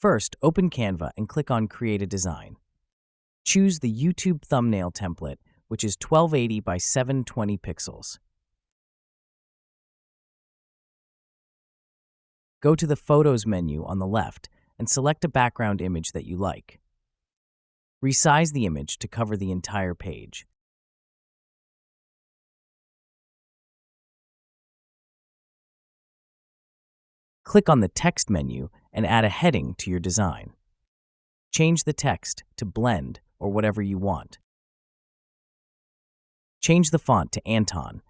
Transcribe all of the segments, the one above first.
First, open Canva and click on Create a Design. Choose the YouTube thumbnail template, which is 1280 by 720 pixels. Go to the Photos menu on the left and select a background image that you like. Resize the image to cover the entire page. Click on the Text menu and add a heading to your design. Change the text to Blend or whatever you want. Change the font to Anton.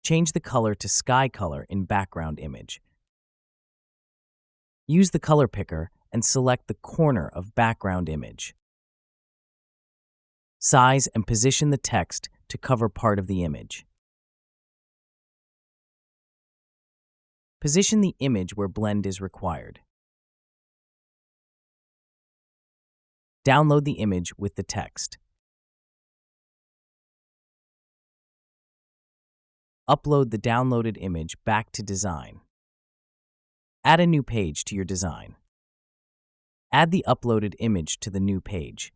Change the color to Sky Color in background image. Use the color picker and select the corner of background image. Size and position the text to cover part of the image. Position the image where blend is required. Download the image with the text. Upload the downloaded image back to design. Add a new page to your design. Add the uploaded image to the new page.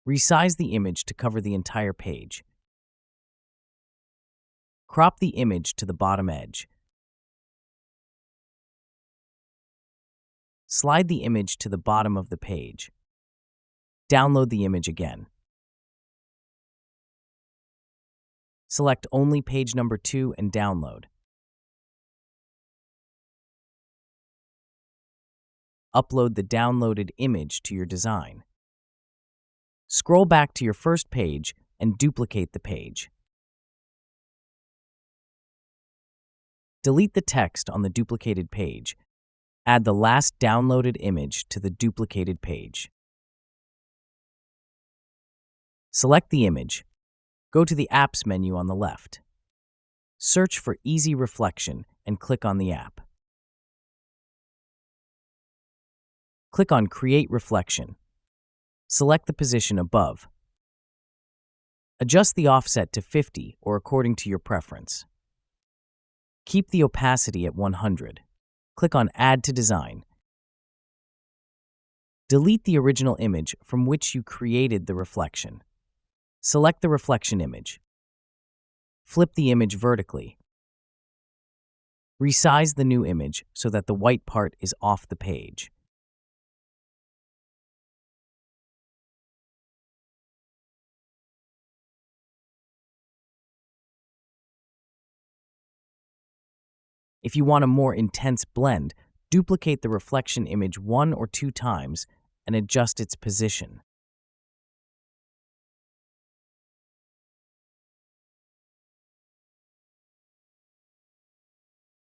Resize the image to cover the entire page. Crop the image to the bottom edge. Slide the image to the bottom of the page. Download the image again. Select only page number 2 and download. Upload the downloaded image to your design. Scroll back to your first page and duplicate the page. Delete the text on the duplicated page. Add the last downloaded image to the duplicated page. Select the image. Go to the Apps menu on the left. Search for Easy Reflection and click on the app. Click on Create Reflection. Select the position above. Adjust the offset to 50 or according to your preference. Keep the opacity at 100. Click on Add to Design. Delete the original image from which you created the reflection. Select the reflection image. Flip the image vertically. Resize the new image so that the white part is off the page. If you want a more intense blend, duplicate the reflection image 1 or 2 times and adjust its position.